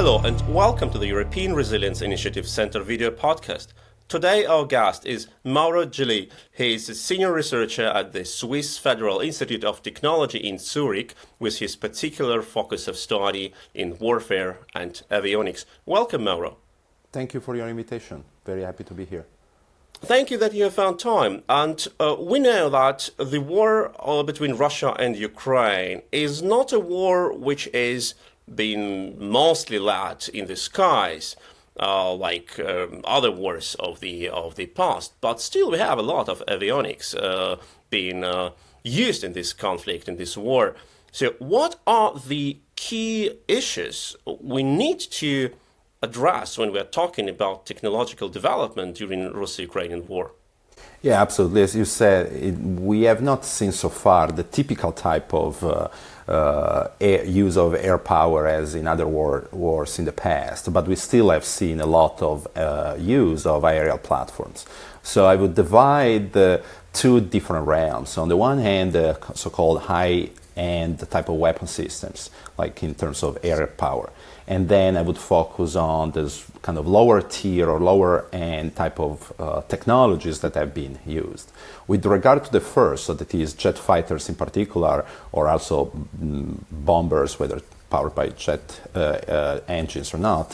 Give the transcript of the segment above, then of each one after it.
Hello and welcome to the European Resilience Initiative Center video podcast. Today our guest is Mauro Gilli. He is a senior researcher at the Swiss Federal Institute of Technology in Zurich with his particular focus of study in warfare and avionics. Welcome, Mauro. Thank you for your invitation. Very happy to be here. Thank you that you have found time. And we know that the war between Russia and Ukraine is not a war which is being mostly led in the skies, like other wars of the past. But still, we have a lot of avionics being used in this conflict, in this war. So, what are the key issues we need to address when we are talking about technological development during Russo-Ukrainian war? Yeah, absolutely. As you said, we have not seen so far the typical type of use of air power as in other wars in the past, but we still have seen a lot of use of aerial platforms. So I would divide the two different realms. On the one hand, the so-called high-end type of weapon systems, like in terms of air power. And then I would focus on this kind of lower tier or lower end type of technologies that have been used. With regard to the first, so that is jet fighters in particular, or also bombers, whether powered by jet engines or not,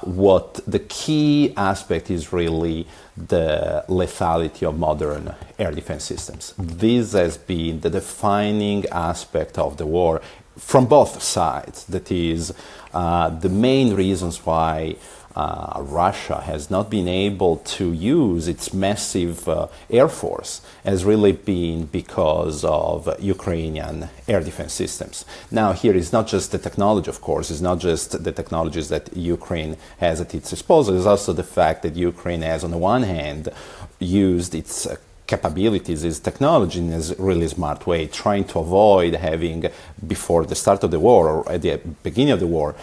what the key aspect is really the lethality of modern air defense systems. This has been the defining aspect of the war from both sides. That is the main reasons why Russia has not been able to use its massive air force has really been because of Ukrainian air defense systems. Now, here is not just the technology, of course, it's not just the technologies that Ukraine has at its disposal, it's also the fact that Ukraine has, on the one hand, used its capabilities, its technology in a really smart way, trying to avoid having, before the start of the war or at the beginning of the war,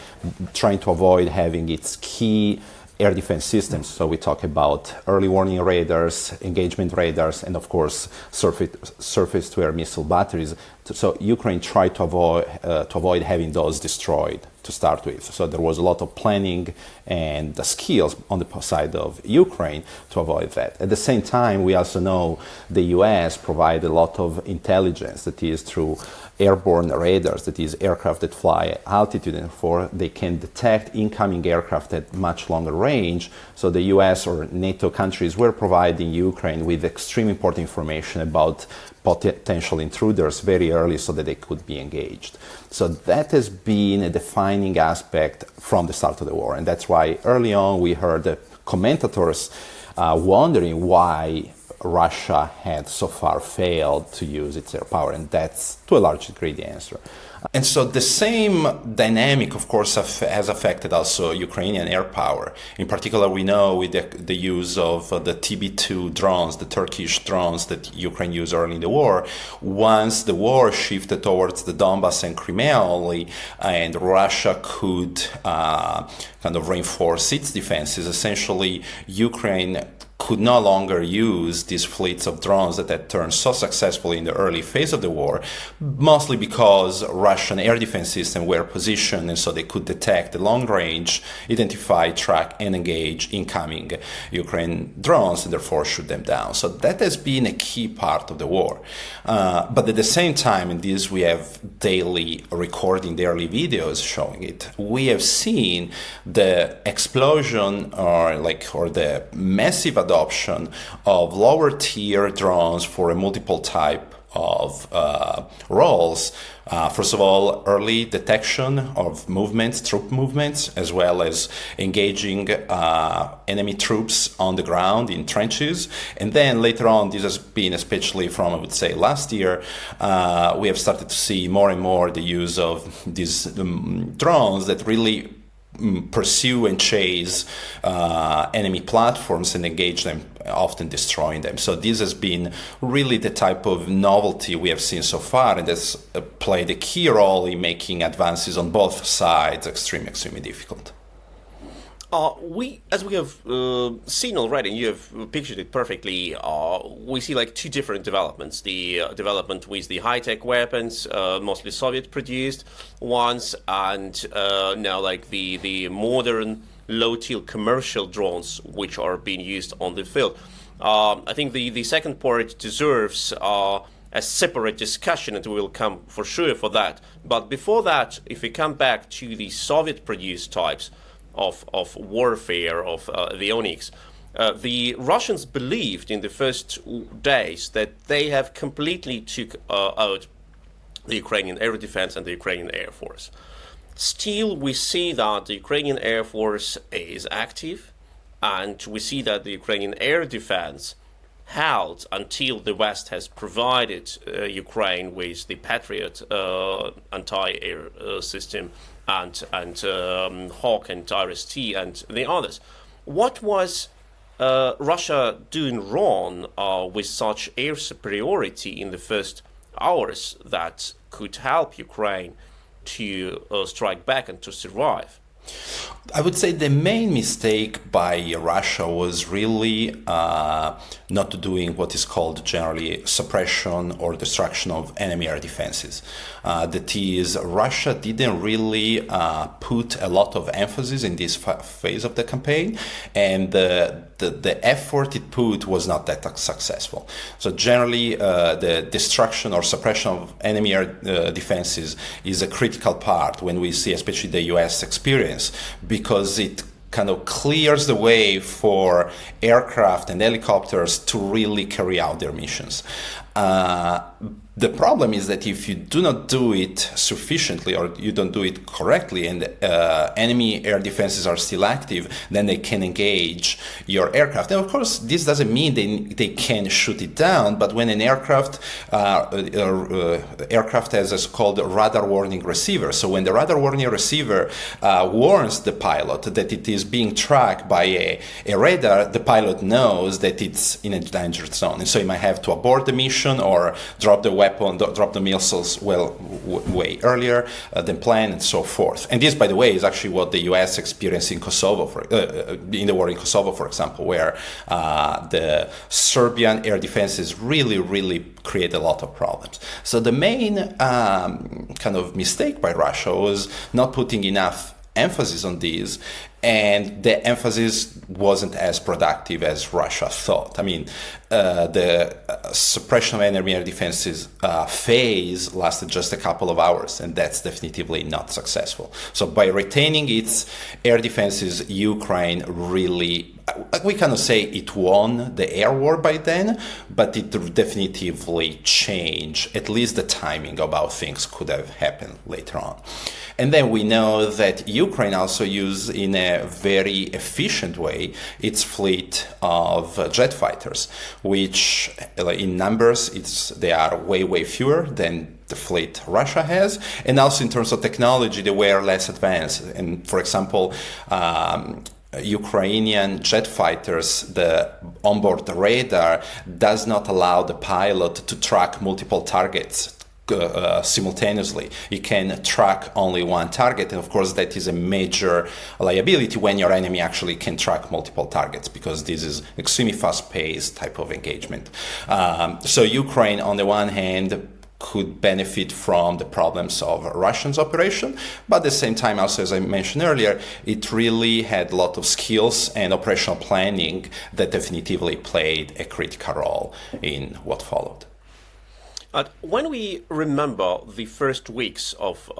trying to avoid having its key air defense systems. So we talk about early warning radars, engagement radars, and of course surface-to-air missile batteries. So Ukraine tried to avoid having those destroyed to start with. So there was a lot of planning and the skills on the side of Ukraine to avoid that. At the same time, we also know the US provide a lot of intelligence, that is through airborne radars, that is aircraft that fly altitude, and therefore they can detect incoming aircraft at much longer range. So the US or NATO countries were providing Ukraine with extremely important information about potential intruders very early so that they could be engaged. So that has been a defining aspect from the start of the war. And that's why early on we heard the commentators wondering why Russia had so far failed to use its air power. And that's to a large degree the answer. And so the same dynamic, of course, has affected also Ukrainian air power. In particular, we know with the use of the TB2 drones, the Turkish drones that Ukraine used early in the war, once the war shifted towards the Donbass and Crimea only, and Russia could kind of reinforce its defenses, essentially Ukraine could no longer use these fleets of drones that had turned so successfully in the early phase of the war, mostly because Russian air defense systems were positioned and so they could detect the long range, identify, track, and engage incoming Ukraine drones and therefore shoot them down. So that has been a key part of the war. But at the same time, and this we have daily recording daily videos showing it, we have seen the explosion or the massive adoption of lower tier drones for a multiple type of roles. First of all, early detection of movements, troop movements, as well as engaging enemy troops on the ground in trenches. And then later on, this has been, especially from, I would say, last year, we have started to see more and more the use of these drones that really pursue and chase enemy platforms and engage them, often destroying them. So this has been really the type of novelty we have seen so far, and that's played a key role in making advances on both sides extremely difficult. As we have seen already, and you have pictured it perfectly, we see like two different developments. The development with the high-tech weapons, mostly Soviet-produced ones, and now like the modern low-till commercial drones which are being used on the field. I think the second part deserves a separate discussion, and we will come for sure for that. But before that, if we come back to the Soviet-produced types of warfare, of avionics, the Russians believed in the first days that they have completely took out the Ukrainian air defense and the Ukrainian Air Force. Still, we see that the Ukrainian Air Force is active, and we see that the Ukrainian air defense held until the West has provided Ukraine with the Patriot anti-air system and Hawk and Taurus T and the others. What was Russia doing wrong with such air superiority in the first hours that could help Ukraine to strike back and to survive? I would say the main mistake by Russia was really not doing what is called generally suppression or destruction of enemy air defenses. That is, Russia didn't really put a lot of emphasis in this phase of the campaign, and the effort it put was not that successful. So generally, the destruction or suppression of enemy air defenses is a critical part when we see especially the US experience, because it kind of clears the way for aircraft and helicopters to really carry out their missions. The problem is that if you do not do it sufficiently or you don't do it correctly and enemy air defenses are still active, then they can engage your aircraft. And of course, this doesn't mean they can shoot it down, but when an aircraft has a so-called radar warning receiver, so when the radar warning receiver warns the pilot that it is being tracked by a radar, the pilot knows that it's in a danger zone. And so he might have to abort the mission or drop the weapon, drop the missiles way earlier than planned, and so forth. And this, by the way, is actually what the U.S. experienced in Kosovo, in the war in Kosovo, for example, where the Serbian air defenses really create a lot of problems. So the main kind of mistake by Russia was not putting enough emphasis on these, and the emphasis wasn't as productive as Russia thought. I mean, the suppression of enemy air defenses phase lasted just a couple of hours, and that's definitively not successful. So by retaining its air defenses, Ukraine really, we cannot say it won the air war by then, but it definitively changed at least the timing of how things could have happened later on. And then we know that Ukraine also used in a very efficient way its fleet of jet fighters, which in numbers they are way fewer than the fleet Russia has, and also in terms of technology they were less advanced. And for example, Ukrainian jet fighters, the onboard radar does not allow the pilot to track multiple targets simultaneously. You can track only one target, and of course that is a major liability when your enemy actually can track multiple targets, because this is extremely fast-paced type of engagement. So Ukraine, on the one hand, could benefit from the problems of Russians' operation, but at the same time, also, as I mentioned earlier, it really had a lot of skills and operational planning that definitively played a critical role in what followed. When we remember the first weeks of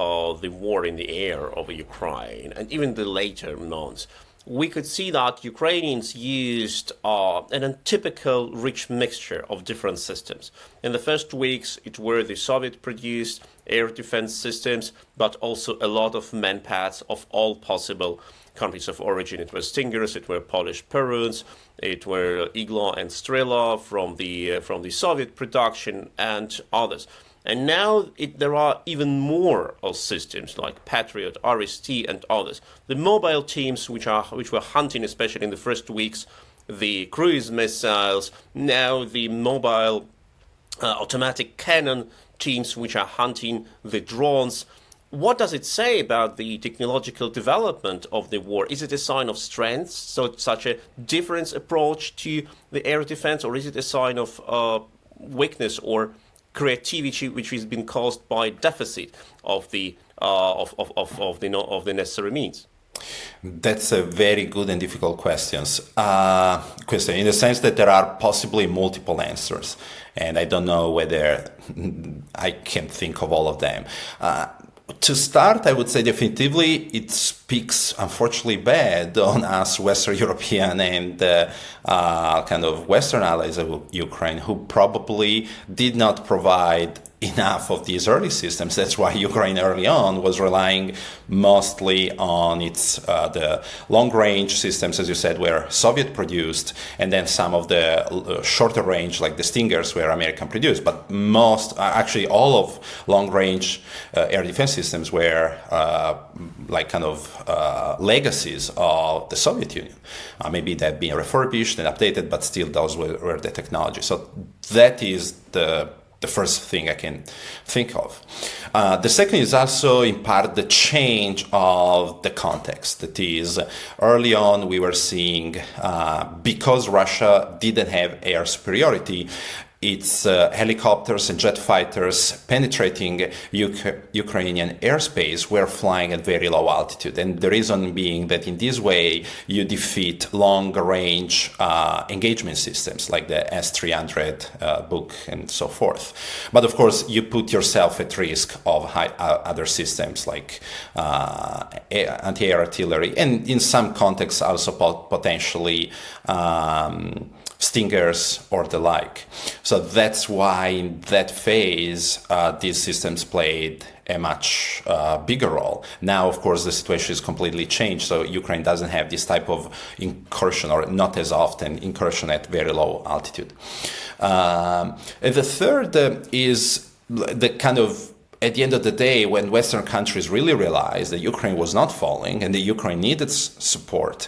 the war in the air over Ukraine, and even the later months, we could see that Ukrainians used an atypical rich mixture of different systems. In the first weeks, it were the Soviet-produced air defense systems, but also a lot of manpads of all possible countries of origin. It were Stingers, it were Polish Peruns, it were Igla and Strela from the Soviet production, and others. And now there are even more systems like Patriot, RST, and others. The mobile teams, which were hunting, especially in the first weeks, the cruise missiles. Now the mobile automatic cannon teams, which are hunting the drones. what does it say about the technological development of the war? Is it a sign of strength, so such a different approach to the air defense, or is it a sign of weakness or creativity, which has been caused by deficit of the necessary means? That's a very good and difficult question in the sense that there are possibly multiple answers, and I don't know whether I can think of all of them. To start, I would say definitively it speaks, unfortunately, bad on us Western European and kind of Western allies of Ukraine, who probably did not provide enough of these early systems. That's why Ukraine early on was relying mostly on its the long-range systems, as you said, were Soviet-produced, and then some of the shorter range, like the Stingers, were American-produced. But actually all of long-range air defense systems were legacies of the Soviet Union. Maybe they've been refurbished and updated, but still those were the technology. So that is the first thing I can think of. The second is also in part the change of the context. That is, early on we were seeing, because Russia didn't have air superiority, its helicopters and jet fighters penetrating Ukrainian airspace were flying at very low altitude. And the reason being that in this way you defeat long-range engagement systems like the S-300 Buk and so forth. But of course, you put yourself at risk of other systems like anti-air artillery, and in some contexts also potentially Stingers or the like. So that's why in that phase, these systems played a much bigger role. Now, of course, the situation is completely changed. So Ukraine doesn't have this type of incursion, or not as often incursion at very low altitude. And the third is the kind of, at the end of the day, when Western countries really realized that Ukraine was not falling and that Ukraine needed support,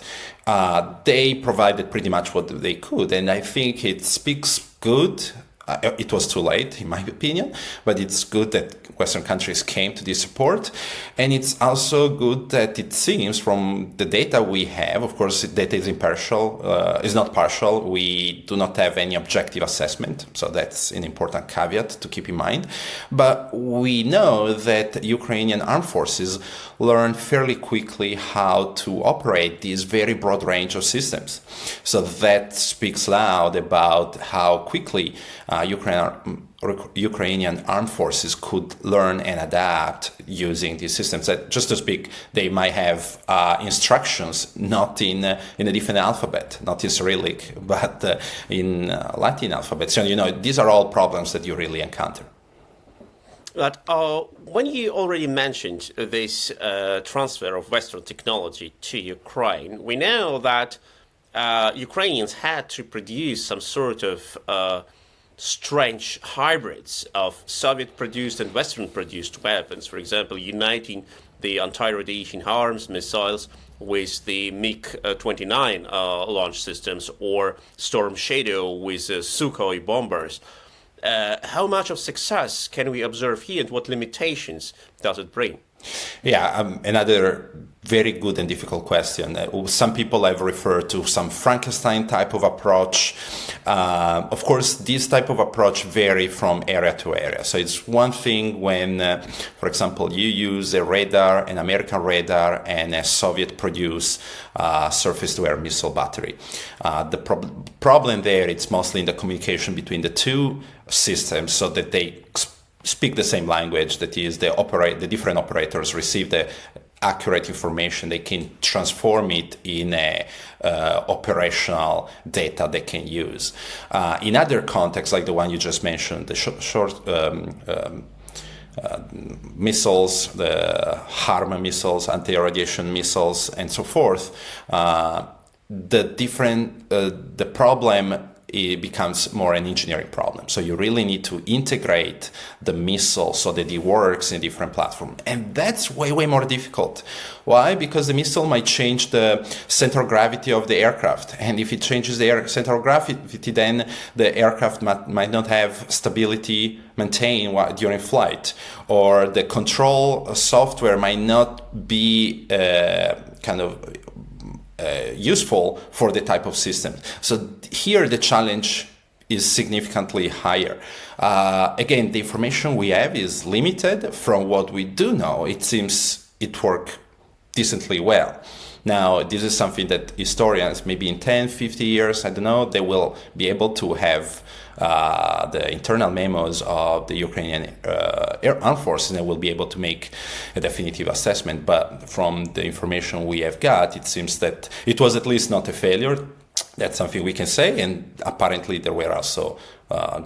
they provided pretty much what they could. And I think it speaks good. It was too late, in my opinion, but it's good that Western countries came to this support. And it's also good that it seems from the data we have, of course, data is impartial, is not partial. We do not have any objective assessment. So that's an important caveat to keep in mind. But we know that Ukrainian armed forces learn fairly quickly how to operate this very broad range of systems. So that speaks loud about how quickly Ukrainian armed forces could learn and adapt using these systems. That, just to speak, they might have instructions not in a different alphabet, not in Cyrillic, but in Latin alphabet. So, these are all problems that you really encounter. But when you already mentioned this transfer of Western technology to Ukraine, we know that Ukrainians had to produce some sort of strange hybrids of Soviet-produced and Western-produced weapons, for example, uniting the anti-radiation arms missiles with the MiG-29 launch systems, or Storm Shadow with Sukhoi bombers. How much of success can we observe here, and what limitations does it bring? Yeah, another very good and difficult question. Some people have referred to some Frankenstein type of approach. Of course, this type of approach vary from area to area. So it's one thing when, for example, you use a radar, an American radar, and a Soviet-produced surface-to-air missile battery. The problem there, it's mostly in the communication between the two systems, so that they speak the same language. That is, the different operators receive the accurate information. They can transform it in a operational data they can use. In other contexts, like the one you just mentioned, the short missiles, the HARM missiles, anti-radiation missiles, and so forth, the problem it becomes more an engineering problem. So you really need to integrate the missile so that it works in different platforms. And that's way, way more difficult. Why? Because the missile might change the center of gravity of the aircraft. And if it changes the center of gravity, then the aircraft might not have stability maintained during flight. Or the control software might not be useful for the type of system. So here the challenge is significantly higher. Again, the information we have is limited. From what we do know, it seems it worked decently well. Now, this is something that historians, maybe in 10, 50 years, I don't know, they will be able to have the internal memos of the Ukrainian armed forces and will be able to make a definitive assessment. But from the information we have got, it seems that it was at least not a failure. That's something we can say. And apparently they were also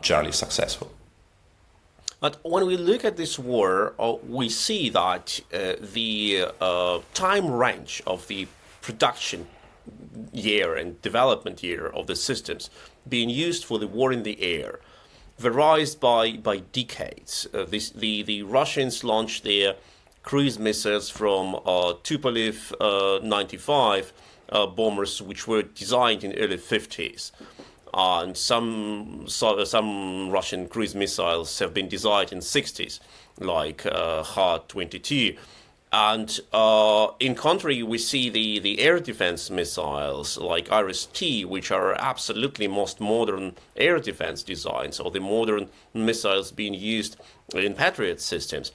generally successful. But when we look at this war, we see that the time range of the production year and development year of the systems being used for the war in the air varies by decades. The Russians launched their cruise missiles from Tupolev 95 bombers, which were designed in early 50s. And some Russian cruise missiles have been designed in 60s, like Ha-22. And in contrary, we see the air defense missiles like Iris-T, which are absolutely most modern air defense designs, or the modern missiles being used in Patriot systems.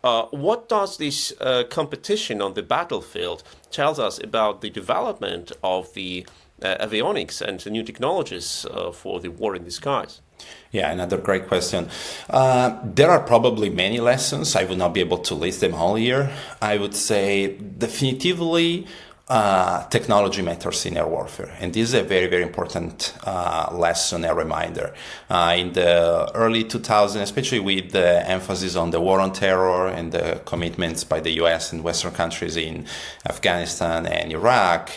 What does this competition on the battlefield tell us about the development of the avionics and new technologies for the war in the skies? Yeah, another great question. There are probably many lessons. I would not be able to list them all here. I would say definitively technology matters in air warfare. And this is a very, very important lesson, a reminder. In the early 2000s, especially with the emphasis on the war on terror and the commitments by the US and Western countries in Afghanistan and Iraq,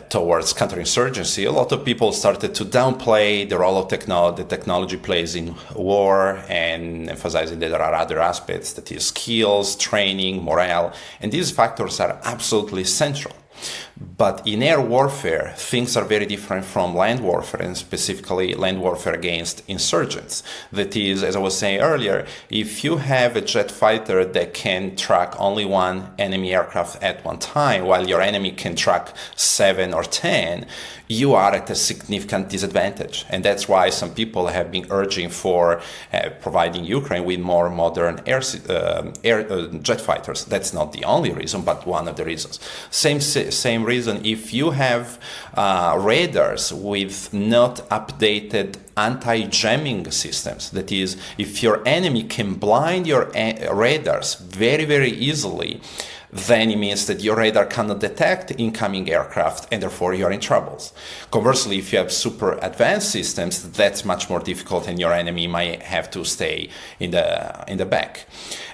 towards counterinsurgency, a lot of people started to downplay the role of the technology plays in war and emphasizing that there are other aspects, that is skills, training, morale, and these factors are absolutely central. But in air warfare, things are very different from land warfare, and specifically land warfare against insurgents. That is, as I was saying earlier, if you have a jet fighter that can track only one enemy aircraft at one time, while your enemy can track 7 or 10, you are at a significant disadvantage. And that's why some people have been urging for providing Ukraine with more modern jet fighters. That's not the only reason, but one of the reasons. Same reason, if you have radars with not updated anti-jamming systems, that is, if your enemy can blind your radars very, very easily, then it means that your radar cannot detect incoming aircraft and therefore you're in troubles. Conversely, if you have super advanced systems, that's much more difficult and your enemy might have to stay in the back.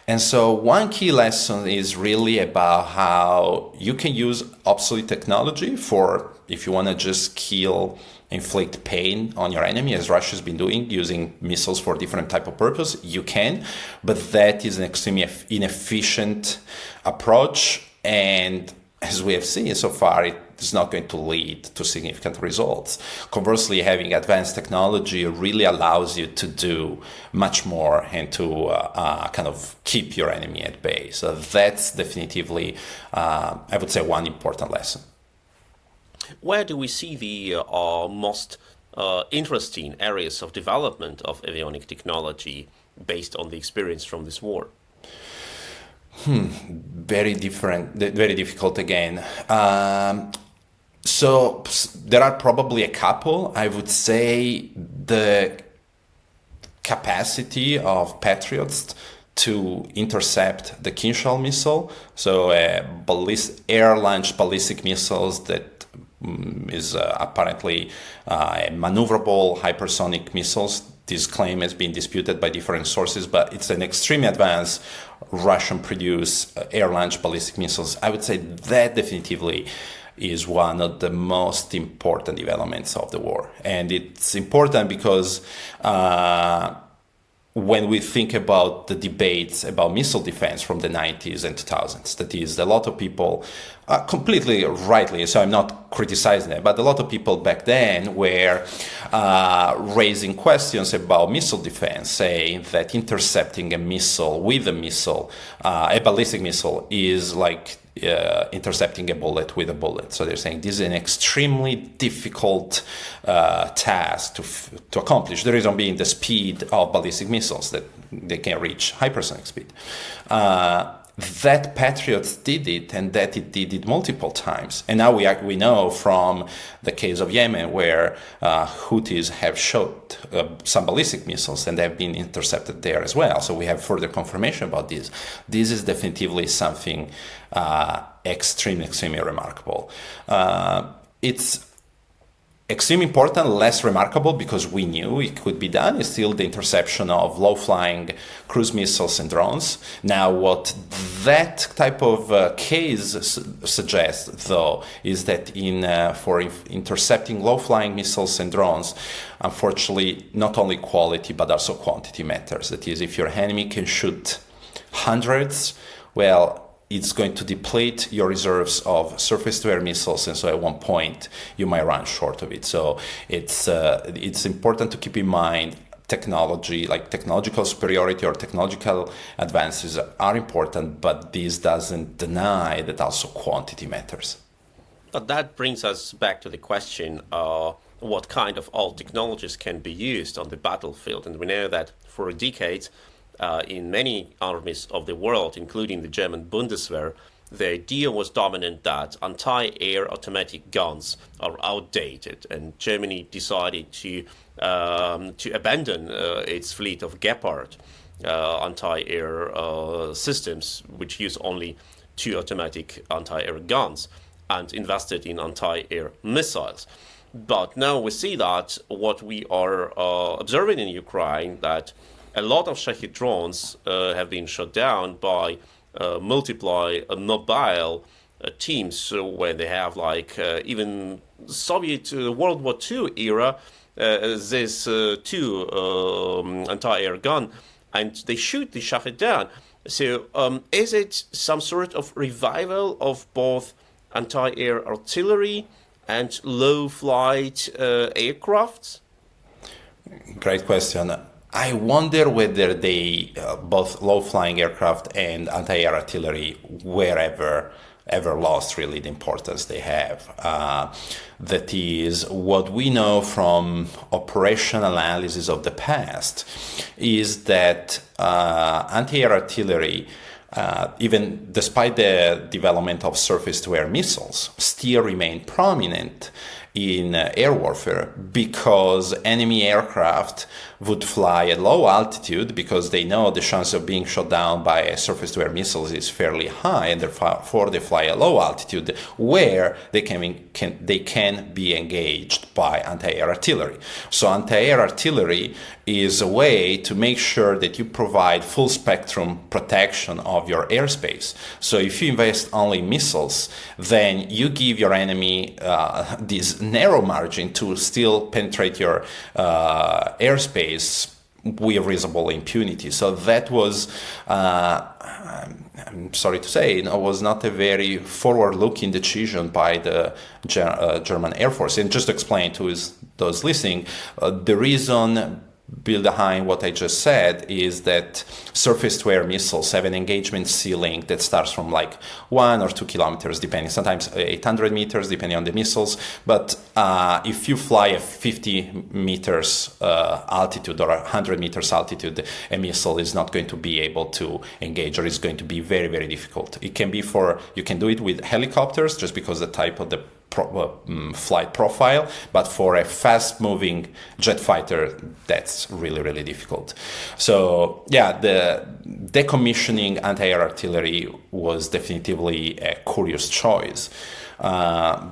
And so one key lesson is really about how you can use obsolete technology for, if you want to just inflict pain on your enemy, as Russia's been doing, using missiles for different type of purpose, you can, but that is an extremely inefficient approach, and as we have seen so far, it is not going to lead to significant results. Conversely, having advanced technology really allows you to do much more and to kind of keep your enemy at bay. So that's definitively, I would say, one important lesson. Where do we see the most interesting areas of development of avionic technology based on the experience from this war? Very difficult again. So there are probably a couple. I would say the capacity of Patriots to intercept the Kinshal missile, so air-launched ballistic missiles that is apparently maneuverable hypersonic missiles. This claim has been disputed by different sources, but it's an extremely advanced Russian-produced air-launched ballistic missiles. I would say that definitively is one of the most important developments of the war. And it's important because when we think about the debates about missile defense from the 90s and 2000s, that is, a lot of people, completely rightly, so I'm not criticizing it, but a lot of people back then were raising questions about missile defense, saying that intercepting a missile with a missile, a ballistic missile, is like intercepting a bullet with a bullet. So they're saying this is an extremely difficult task to accomplish. The reason being the speed of ballistic missiles, that they can reach hypersonic speed. That Patriots did it, and that it did it multiple times. And now we know from the case of Yemen, where Houthis have shot some ballistic missiles and they have been intercepted there as well. So we have further confirmation about this. This is definitively something extremely remarkable. It's extremely important, less remarkable because we knew it could be done, is still the interception of low-flying cruise missiles and drones. Now, what that type of case suggests, though, is that for intercepting low-flying missiles and drones, unfortunately, not only quality but also quantity matters. That is, if your enemy can shoot hundreds, well, it's going to deplete your reserves of surface-to-air missiles, and so at one point you might run short of it. So it's important to keep in mind technology, like technological superiority or technological advances are important, but this doesn't deny that also quantity matters. But that brings us back to the question, what kind of old technologies can be used on the battlefield? And we know that for decades, in many armies of the world, including the German Bundeswehr, the idea was dominant that anti-air automatic guns are outdated, and Germany decided to abandon its fleet of Gepard anti-air systems, which use only 2 automatic anti-air guns, and invested in anti-air missiles. But now we see that what we are observing in Ukraine, that a lot of Shahed drones have been shot down by mobile teams, where they have even Soviet World War II era, this 2 anti-air gun, and they shoot the Shahed down. So is it some sort of revival of both anti-air artillery and low-flight aircrafts? Great question. I wonder whether they, both low-flying aircraft and anti-air artillery, were ever lost really the importance they have. That is, what we know from operational analysis of the past is that anti-air artillery, even despite the development of surface-to-air missiles, still remain prominent in air warfare, because enemy aircraft would fly at low altitude because they know the chance of being shot down by a surface-to-air missiles is fairly high, and therefore they fly at low altitude where they can be engaged by anti-air artillery. So anti-air artillery is a way to make sure that you provide full spectrum protection of your airspace. So if you invest only in missiles, then you give your enemy this narrow margin to still penetrate your airspace with reasonable impunity. So that was, I'm sorry to say, was not a very forward-looking decision by the German Air Force. And just to explain to those listening, the reason behind what I just said is that surface-to-air missiles have an engagement ceiling that starts from 1 or 2 kilometers, depending, sometimes 800 meters, depending on the missiles. But if you fly at 50 meters altitude or 100 meters altitude, a missile is not going to be able to engage, or it's going to be very, very difficult. It can be you can do it with helicopters, just because the type of the flight profile, but for a fast-moving jet fighter, that's really, really difficult. So yeah, the decommissioning anti-air artillery was definitively a curious choice,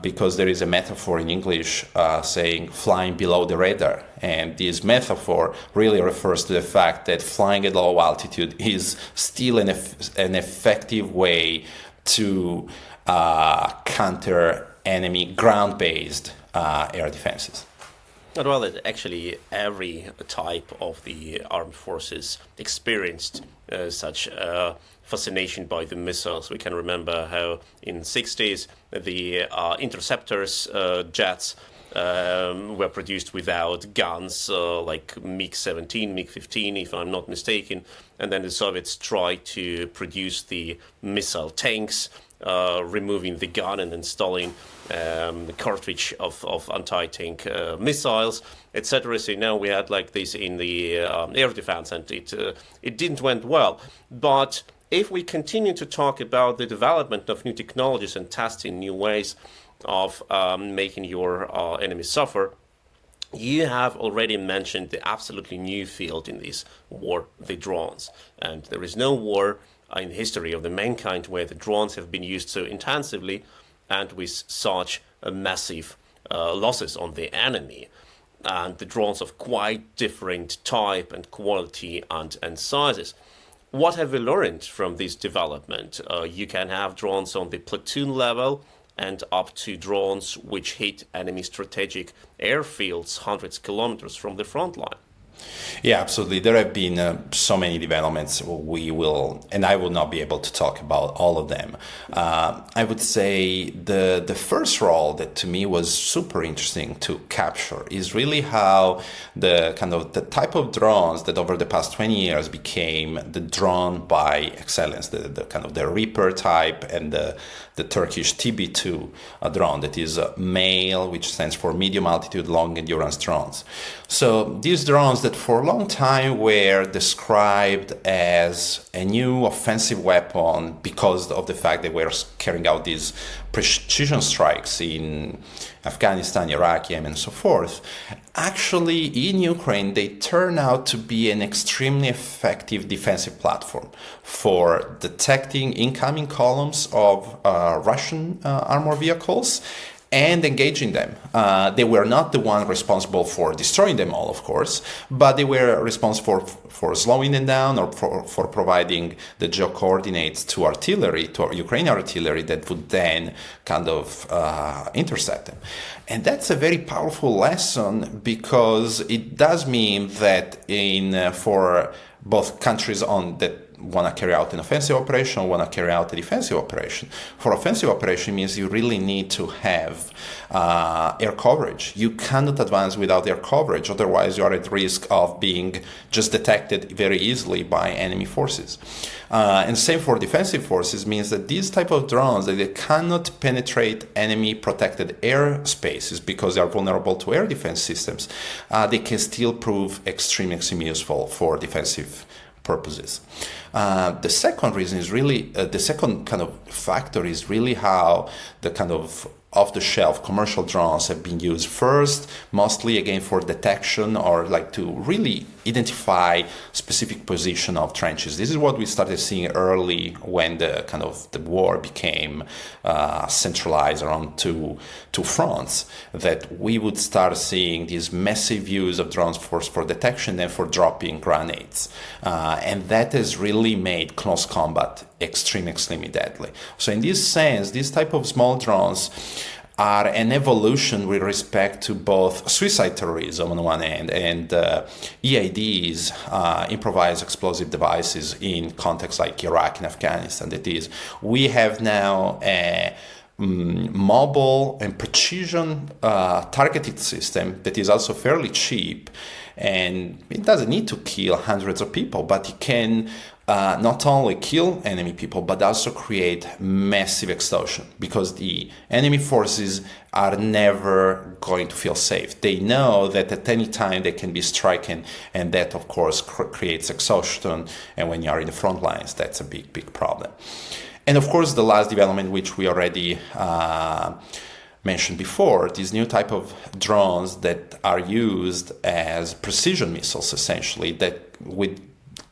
because there is a metaphor in English saying flying below the radar, and this metaphor really refers to the fact that flying at low altitude is still an effective way to counter enemy ground-based air defenses. Well, actually, every type of the armed forces experienced such fascination by the missiles. We can remember how in the 60s the interceptors jets were produced without guns, like MiG-17, MiG-15, if I'm not mistaken. And then the Soviets tried to produce the missile tanks, removing the gun and installing the cartridge of anti-tank missiles, etc. So now we had like this in the air defense, and it didn't went well. But if we continue to talk about the development of new technologies and testing new ways of making your enemies suffer, you have already mentioned the absolutely new field in this war, the drones. And there is no war in the history of the mankind where the drones have been used so intensively and with such massive losses on the enemy. And the drones of quite different type and quality and sizes. What have we learned from this development? You can have drones on the platoon level and up to drones which hit enemy strategic airfields hundreds of kilometers from the front line. Yeah, absolutely. There have been so many developments. We will, and I will not be able to talk about all of them. I would say the first role that to me was super interesting to capture is really how the type of drones that over the past 20 years became the drone by excellence, the Reaper type and the Turkish TB2 drone that is MALE, which stands for medium altitude long endurance drones. So these drones that for a long time were described as a new offensive weapon because of the fact they were carrying out these precision strikes in Afghanistan, Iraq, Yemen, and so forth. Actually, in Ukraine, they turn out to be an extremely effective defensive platform for detecting incoming columns of Russian armored vehicles and engaging them. They were not the one responsible for destroying them all, of course, but they were responsible for slowing them down or for providing the geo-coordinates to artillery, to Ukrainian artillery that would then intercept them. And that's a very powerful lesson because it does mean that for both countries that want to carry out an offensive operation, want to carry out a defensive operation. For offensive operation means you really need to have air coverage. You cannot advance without air coverage, otherwise you are at risk of being just detected very easily by enemy forces. And same for defensive forces means that these type of drones, they cannot penetrate enemy protected airspaces because they are vulnerable to air defense systems. They can still prove extremely useful for defensive purposes. The second reason is really, the second kind of factor is really how the kind of off-the-shelf commercial drones have been used first, mostly again for detection or like to really identify specific position of trenches. This is what we started seeing early when the war became centralized around two fronts, that we would start seeing these massive use of drones for detection and for dropping grenades. And that has really made close combat extremely deadly. So in this sense, these type of small drones are an evolution with respect to both suicide terrorism on one end and EIDs, improvised explosive devices in contexts like Iraq and Afghanistan. That is, we have now a mobile and precision targeted system that is also fairly cheap, and it doesn't need to kill hundreds of people, but it can not only kill enemy people, but also create massive exhaustion because the enemy forces are never going to feel safe. They know that at any time they can be stricken, and that, of course, creates exhaustion. And when you are in the front lines, that's a big problem. And of course, the last development, which we already mentioned before, these new type of drones that are used as precision missiles, essentially, that with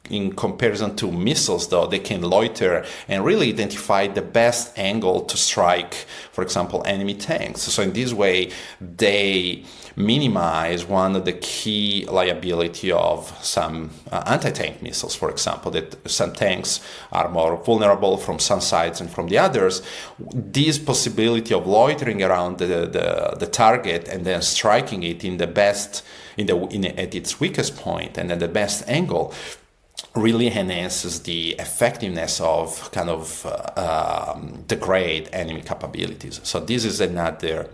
in comparison to missiles, though, they can loiter and really identify the best angle to strike, for example, enemy tanks. So in this way, they minimize one of the key liability of some anti-tank missiles, for example, that some tanks are more vulnerable from some sides and from the others. This possibility of loitering around the target and then striking it in the best, at its weakest point and at the best angle really enhances the effectiveness of kind of degrade enemy capabilities. So this is another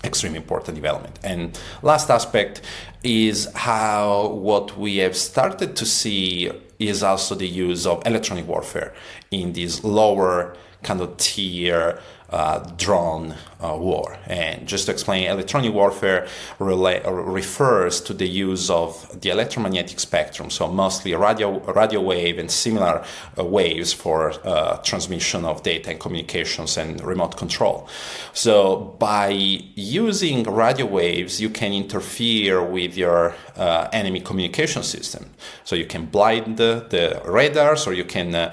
extremely important development. And last aspect is how what we have started to see is also the use of electronic warfare in this lower kind of tier drone war. And just to explain, electronic warfare refers to the use of the electromagnetic spectrum, so mostly radio wave and similar waves for transmission of data and communications and remote control. So by using radio waves, you can interfere with your enemy communication system. So you can blind the radars, or you can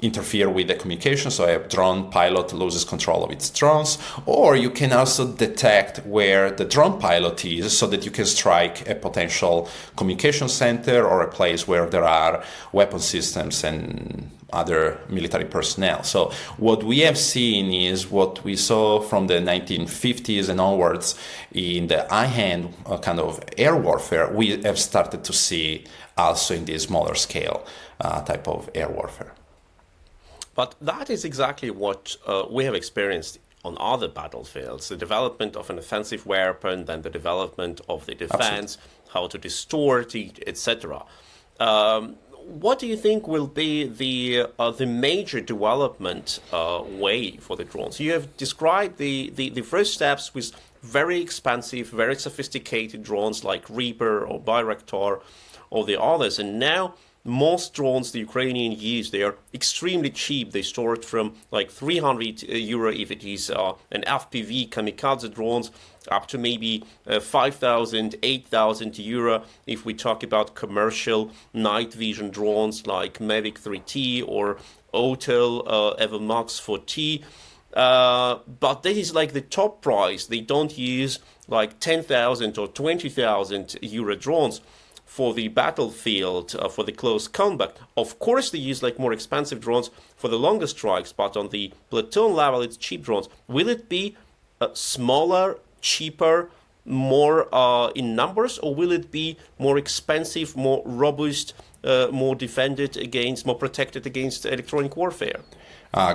interfere with the communication, so a drone pilot loses control of its drones, or you can also detect where the drone pilot is so that you can strike a potential communication center or a place where there are weapon systems and other military personnel. So what we have seen is what we saw from the 1950s and onwards in the high-end kind of air warfare, we have started to see also in this smaller scale type of air warfare. But that is exactly what we have experienced on other battlefields, the development of an offensive weapon, then the development of the defense, how to distort it, etc. What do you think will be the major development way for the drones? You have described the first steps with very expensive, very sophisticated drones like Reaper or Bayraktar or the others, and now most drones the Ukrainians use, they are extremely cheap. They start from like 300 euro if it is an FPV kamikaze drones, up to maybe 5,000, 8,000 euro if we talk about commercial night vision drones like Mavic 3T or Autel Evermax 4T. But this is like the top price. They don't use like 10,000 or 20,000 euro drones for the battlefield, for the close combat. Of course, they use like more expensive drones for the longer strikes, but on the platoon level, it's cheap drones. Will it be smaller, cheaper, more in numbers, or will it be more expensive, more robust, more defended against, more protected against electronic warfare?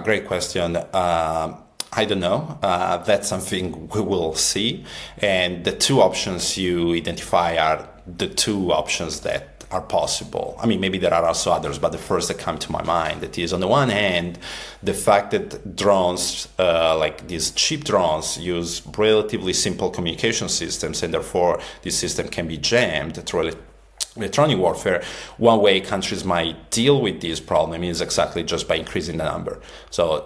Great question. I don't know. That's something we will see. And the two options you identify are the two options that are possible. I mean, maybe there are also others, but the first that come to my mind, that is, on the one hand, the fact that drones, like these cheap drones, use relatively simple communication systems, and therefore this system can be jammed through electronic warfare. One way countries might deal with this problem is exactly just by increasing the number. So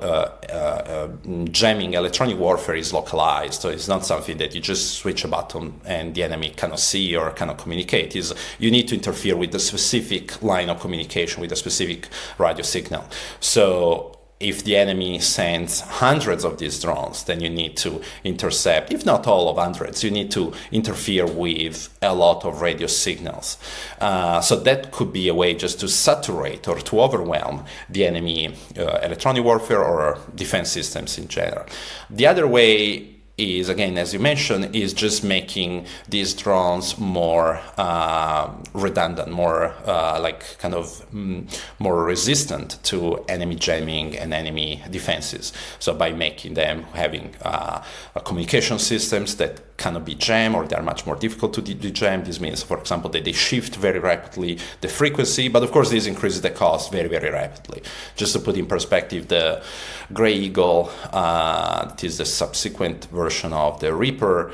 jamming electronic warfare is localized, so it's not something that you just switch a button and the enemy cannot see or cannot communicate. You need to interfere with the specific line of communication, with a specific radio signal. So if the enemy sends hundreds of these drones, then you need to intercept, if not all of hundreds, you need to interfere with a lot of radio signals. So that could be a way just to saturate or to overwhelm the enemy electronic warfare or defense systems in general. The other way is, again, as you mentioned, is just making these drones more redundant, more more resistant to enemy jamming and enemy defenses. So by making them having communication systems that cannot be jammed, or they're much more difficult to be jammed. This means, for example, that they shift very rapidly the frequency, but of course this increases the cost very, very rapidly. Just to put in perspective, the Grey Eagle, it is the subsequent version of the Reaper,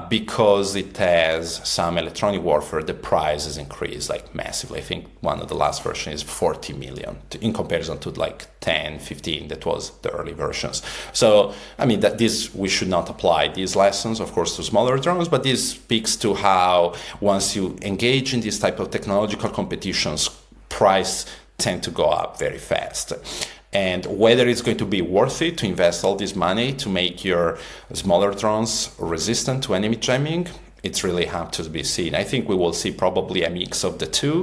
because it has some electronic warfare, the price is increased like massively. I think one of the last versions is 40 million in comparison to like 10, 15 that was the early versions. So, I mean, that this, we should not apply these lessons, of course, to smaller drones, but this speaks to how once you engage in this type of technological competitions, price tend to go up very fast. And whether it's going to be worth it to invest all this money to make your smaller drones resistant to enemy jamming, it's really hard to be seen. I think we will see probably a mix of the two,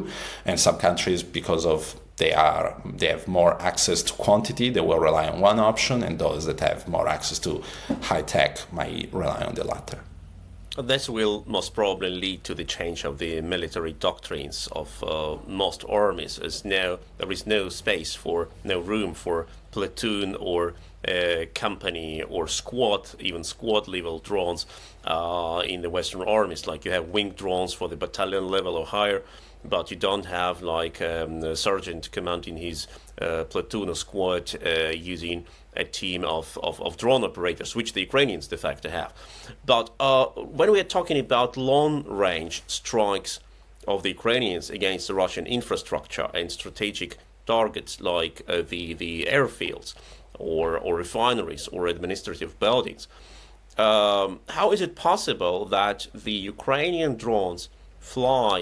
and some countries, because of they have more access to quantity, they will rely on one option, and those that have more access to high tech might rely on the latter. This will most probably lead to the change of the military doctrines of most armies, as now there is no room for platoon or company or squad, even squad level drones in the Western armies. Like you have winged drones for the battalion level or higher, but you don't have like a sergeant commanding his platoon or squad using a team of drone operators, which the Ukrainians de facto have. But when we are talking about long-range strikes of the Ukrainians against the Russian infrastructure and strategic targets like the airfields or refineries or administrative buildings, how is it possible that the Ukrainian drones fly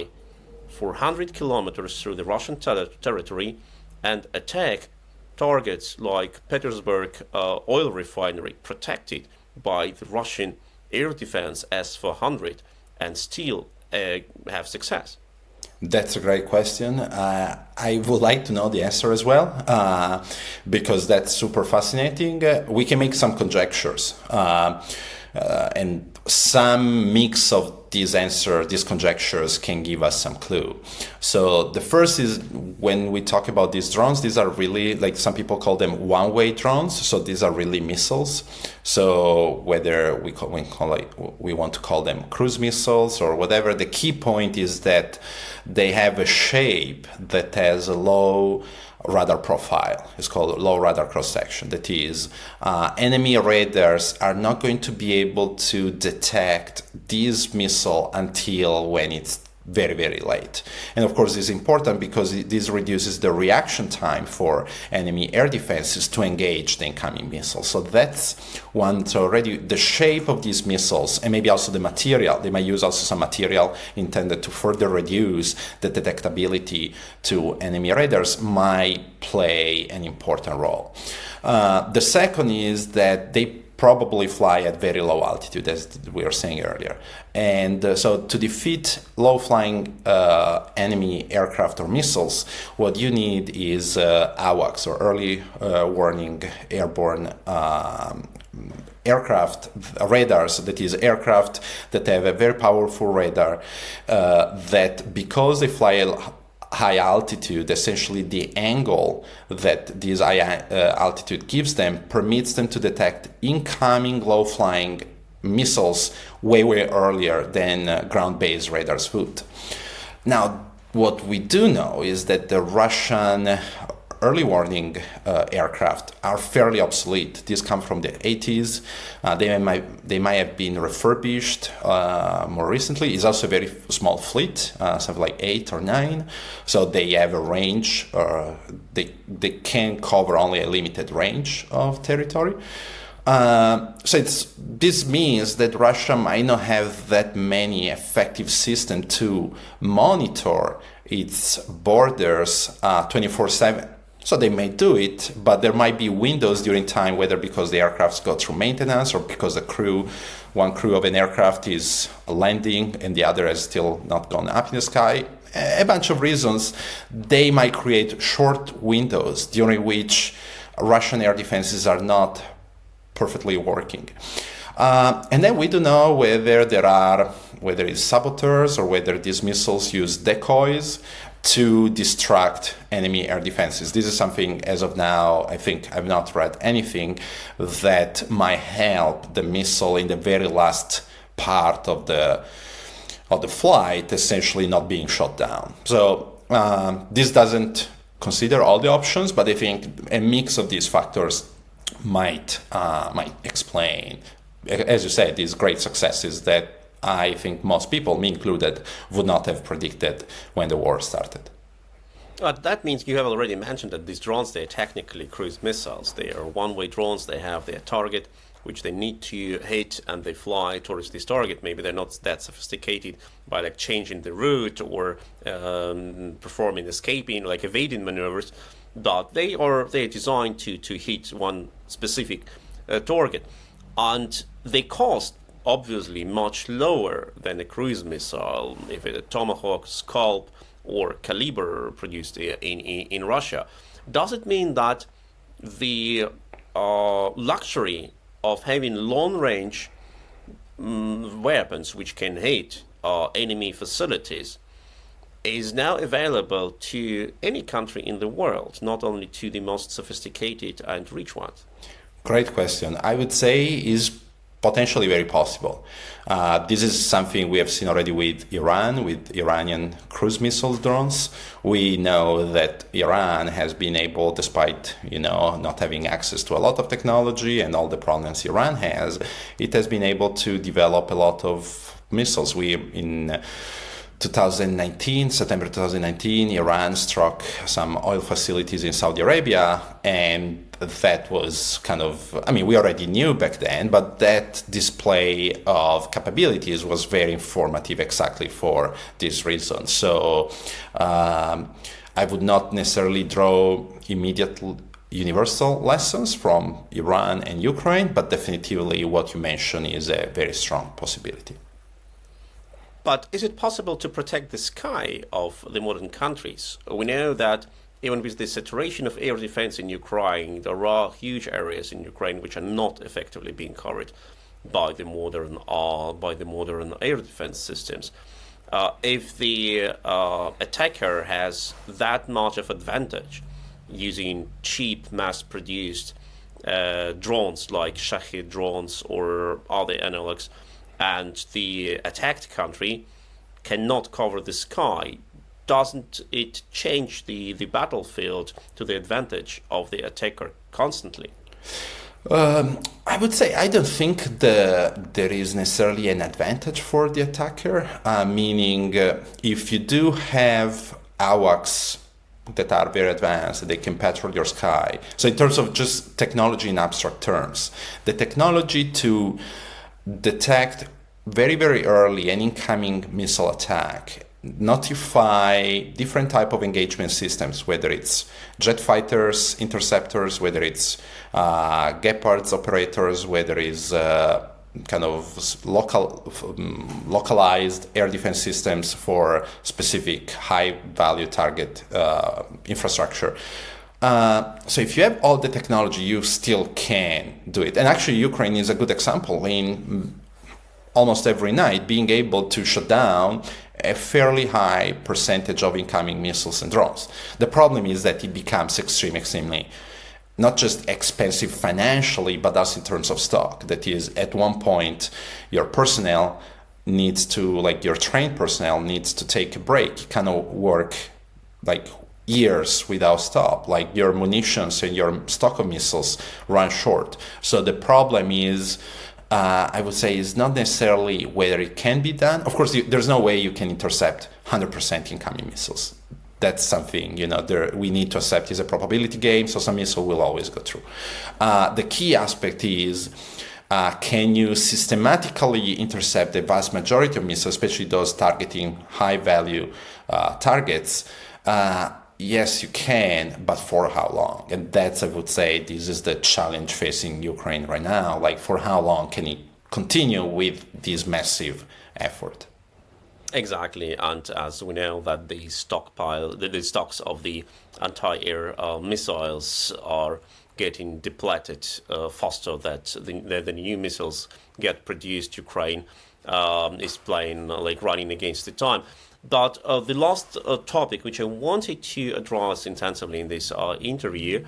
for 100 kilometers through the Russian territory and attack targets like Petersburg oil refinery protected by the Russian air defense S-400 and still have success? That's a great question. I would like to know the answer as well, because that's super fascinating. We can make some conjectures, and some mix of these conjectures can give us some clue. So the first is, when we talk about these drones, these are really, like some people call them one-way drones. So these are really missiles. So whether we want to call them cruise missiles or whatever, the key point is that they have a shape that has a low radar profile. It's called low radar cross-section. That is, enemy radars are not going to be able to detect this missile until when it's very, very late. And of course, this is important because this reduces the reaction time for enemy air defenses to engage the incoming missile. So that's one. So already the shape of these missiles, and maybe also the material, they might use also some material intended to further reduce the detectability to enemy radars, might play an important role. The second is that they probably fly at very low altitude, as we were saying earlier. And so to defeat low-flying enemy aircraft or missiles, what you need is AWACS, or early warning airborne aircraft radars. That is, aircraft that have a very powerful radar that, because they fly high altitude, essentially the angle that this high altitude gives them permits them to detect incoming low-flying missiles way earlier than ground-based radars would. Now, what we do know is that the Russian early warning aircraft are fairly obsolete. These come from the 80s. They might have been refurbished more recently. It's also a very small fleet, something like 8 or 9. So they have a range, they can cover only a limited range of territory. So this means that Russia might not have that many effective systems to monitor its borders 24/7. So they may do it, but there might be windows during time, whether because the aircrafts go through maintenance or because one crew of an aircraft is landing and the other has still not gone up in the sky. A bunch of reasons. They might create short windows during which Russian air defenses are not perfectly working. And then we don't know whether it's saboteurs or whether these missiles use decoys to distract enemy air defenses. This is something, as of now, I think I've not read anything that might help the missile in the very last part of the flight, essentially not being shot down. So this doesn't consider all the options, but I think a mix of these factors might explain, as you said, these great successes that I think most people, me included, would not have predicted when the war started. That means you have already mentioned that these drones, they are technically cruise missiles. They are one-way drones. They have their target which they need to hit, and they fly towards this target. Maybe they're not that sophisticated by like changing the route or performing escaping, like evading maneuvers, but they're designed to hit one specific target, and they cost obviously much lower than a cruise missile, if it's a Tomahawk, Scalp, or Caliber produced in Russia. Does it mean that the luxury of having long-range weapons which can hit enemy facilities is now available to any country in the world, not only to the most sophisticated and rich ones? Great question. I would say is potentially very possible. This is something we have seen already with Iran, with Iranian cruise missile drones. We know that Iran has been able, despite not having access to a lot of technology and all the problems Iran has, it has been able to develop a lot of missiles. In 2019, September 2019, Iran struck some oil facilities in Saudi Arabia, and that was kind of, we already knew back then, but that display of capabilities was very informative exactly for this reason. So I would not necessarily draw immediate universal lessons from Iran and Ukraine, but definitively what you mentioned is a very strong possibility. But is it possible to protect the sky of the modern countries? We know that even with the saturation of air defense in Ukraine, there are huge areas in Ukraine which are not effectively being covered by the modern air defense systems. If the attacker has that much of advantage using cheap, mass-produced drones like Shahid drones or other analogs, and the attacked country cannot cover the sky, doesn't it change the battlefield to the advantage of the attacker constantly? I would say I don't think there is necessarily an advantage for the attacker, meaning if you do have AWACS that are very advanced, they can patrol your sky. So in terms of just technology in abstract terms, the technology to detect very, very early an incoming missile attack, notify different type of engagement systems, whether it's jet fighters, interceptors, whether it's Gepards operators, whether it's kind of localized air defense systems for specific high-value target infrastructure. So if you have all the technology, you still can do it. And actually, Ukraine is a good example in almost every night being able to shut down a fairly high percentage of incoming missiles and drones. The problem is that it becomes extremely not just expensive financially, but also in terms of stock. That is, at one point, your personnel needs to, like your trained personnel needs to take a break. You cannot work like years without stop. Like your munitions and your stock of missiles run short. So the problem is, I would say, is not necessarily whether it can be done. Of course, there's no way you can intercept 100% incoming missiles. That's something, we need to accept is a probability game, so some missile will always go through. The key aspect is, can you systematically intercept the vast majority of missiles, especially those targeting high-value targets? Yes, you can, but for how long? And that's, I would say, this is the challenge facing Ukraine right now. Like, for how long can it continue with this massive effort? Exactly, and as we know that the stocks of the anti-air missiles are getting depleted faster that the new missiles get produced, Ukraine is playing like running against the time. But the last topic which I wanted to address intensively in this interview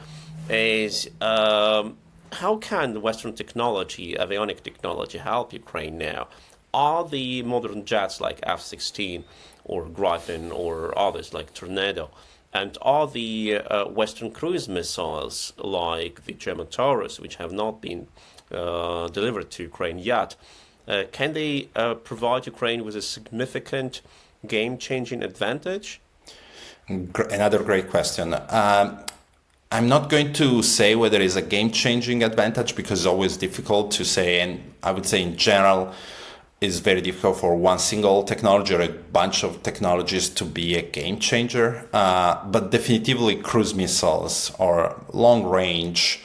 is how can Western technology, avionic technology, help Ukraine now? Are the modern jets like F-16 or Gripen or others like Tornado, and are the Western cruise missiles like the German Taurus, which have not been delivered to Ukraine yet, can they provide Ukraine with a significant game-changing advantage? Another great question. I'm not going to say whether it's a game-changing advantage because it's always difficult to say, and I would say in general, it's very difficult for one single technology or a bunch of technologies to be a game changer. But definitively cruise missiles or long-range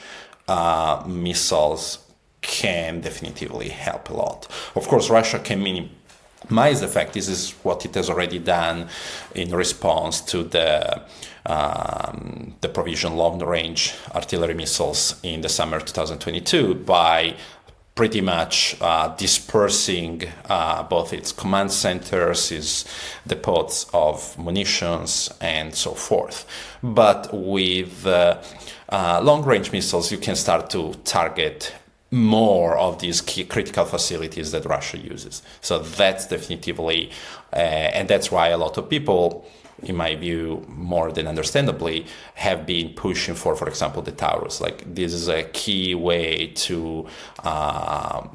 missiles can definitively help a lot. Of course, Russia can minimize the effect. This is what it has already done in response to the provision long-range artillery missiles in the summer 2022 by pretty much dispersing both its command centers, its depots of munitions, and so forth. But with long-range missiles, you can start to target more of these key critical facilities that Russia uses. So that's definitively, and that's why a lot of people, in my view, more than understandably, have been pushing for example, the Taurus. Like, this is a key way to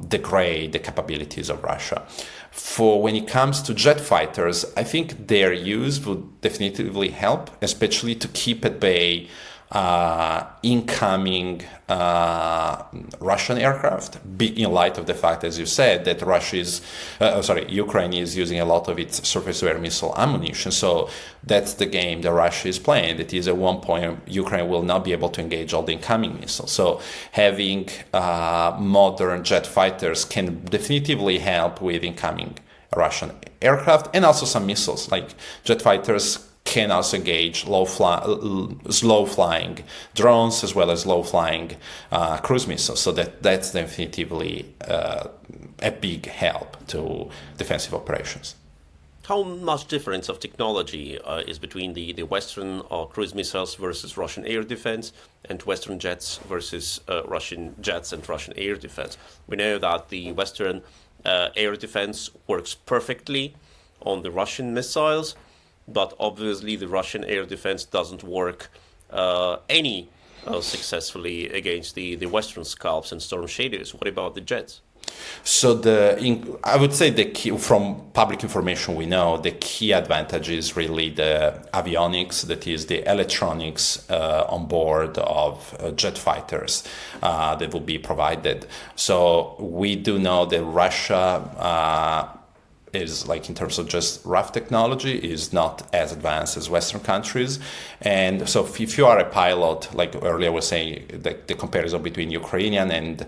degrade the capabilities of Russia. For when it comes to jet fighters, I think their use would definitively help, especially to keep at bay incoming Russian aircraft, in light of the fact, as you said, that Ukraine is using a lot of its surface-to-air missile ammunition. So that's the game that Russia is playing. That is, at one point, Ukraine will not be able to engage all the incoming missiles. So having modern jet fighters can definitively help with incoming Russian aircraft, and also some missiles. Like, jet fighters can also engage slow-flying drones as well as low-flying cruise missiles. So that's definitively a big help to defensive operations. How much difference of technology is between the Western cruise missiles versus Russian air defense, and Western jets versus Russian jets and Russian air defense? We know that the Western air defense works perfectly on the Russian missiles, but obviously the Russian air defense doesn't work successfully against the Western Scalps and Storm Shaders. What about the jets? So I would say the key, from public information we know, the key advantage is really the avionics, that is the electronics on board of jet fighters that will be provided. So we do know that Russia is, like, in terms of just rough technology, is not as advanced as Western countries. And so if you are a pilot, like earlier I was saying, the comparison between Ukrainian and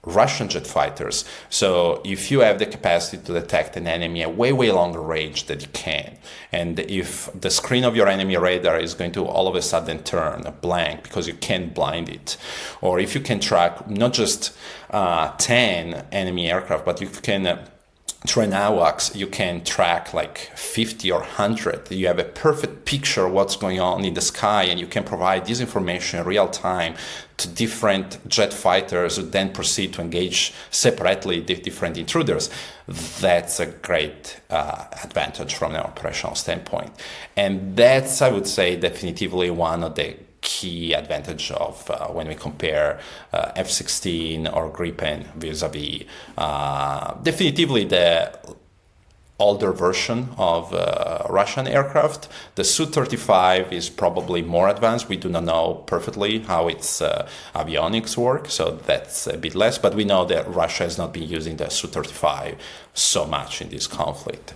Russian jet fighters. So if you have the capacity to detect an enemy at way longer range than you can, and if the screen of your enemy radar is going to all of a sudden turn blank because you can't blind it, or if you can track not just 10 enemy aircraft, but you can through an AWACS, you can track like 50 or 100. You have a perfect picture of what's going on in the sky, and you can provide this information in real time to different jet fighters who then proceed to engage separately the different intruders. That's a great advantage from an operational standpoint. And that's, I would say, definitively one of the key advantage of when we compare F-16 or Gripen vis-a-vis definitively the older version of Russian aircraft. The Su-35 is probably more advanced. We do not know perfectly how its avionics work, so that's a bit less, but we know that Russia has not been using the Su-35 so much in this conflict.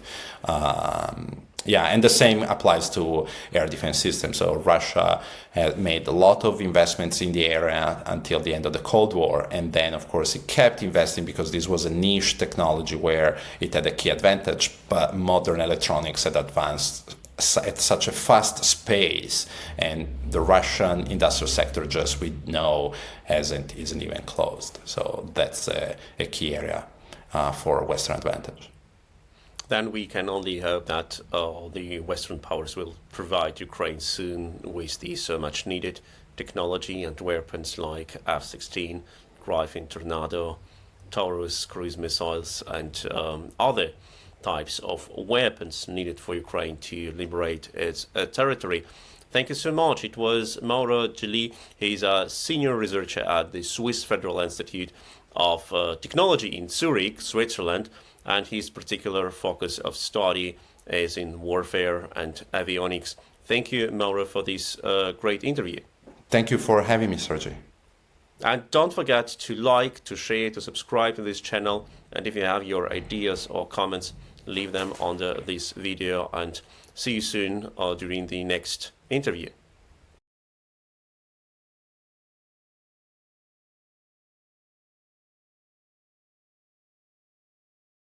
And the same applies to air defense systems. So Russia has made a lot of investments in the area until the end of the Cold War. And then, of course, it kept investing because this was a niche technology where it had a key advantage. But modern electronics had advanced at such a fast pace. And the Russian industrial sector, just we know, isn't even closed. So that's a key area for Western advantage. Then we can only hope that the Western powers will provide Ukraine soon with the so much needed technology and weapons like F-16, Gripen Tornado, Taurus cruise missiles, and other types of weapons needed for Ukraine to liberate its territory. Thank you so much. It was Mauro Gilli. He's a senior researcher at the Swiss Federal Institute of Technology in Zurich, Switzerland, and his particular focus of study is in warfare and avionics Thank you, Mauro, for this great interview. Thank you for having me, Sergey. And don't forget to like, to share, to subscribe to this channel. And if you have your ideas or comments, leave them under this video. And see you soon during the next interview.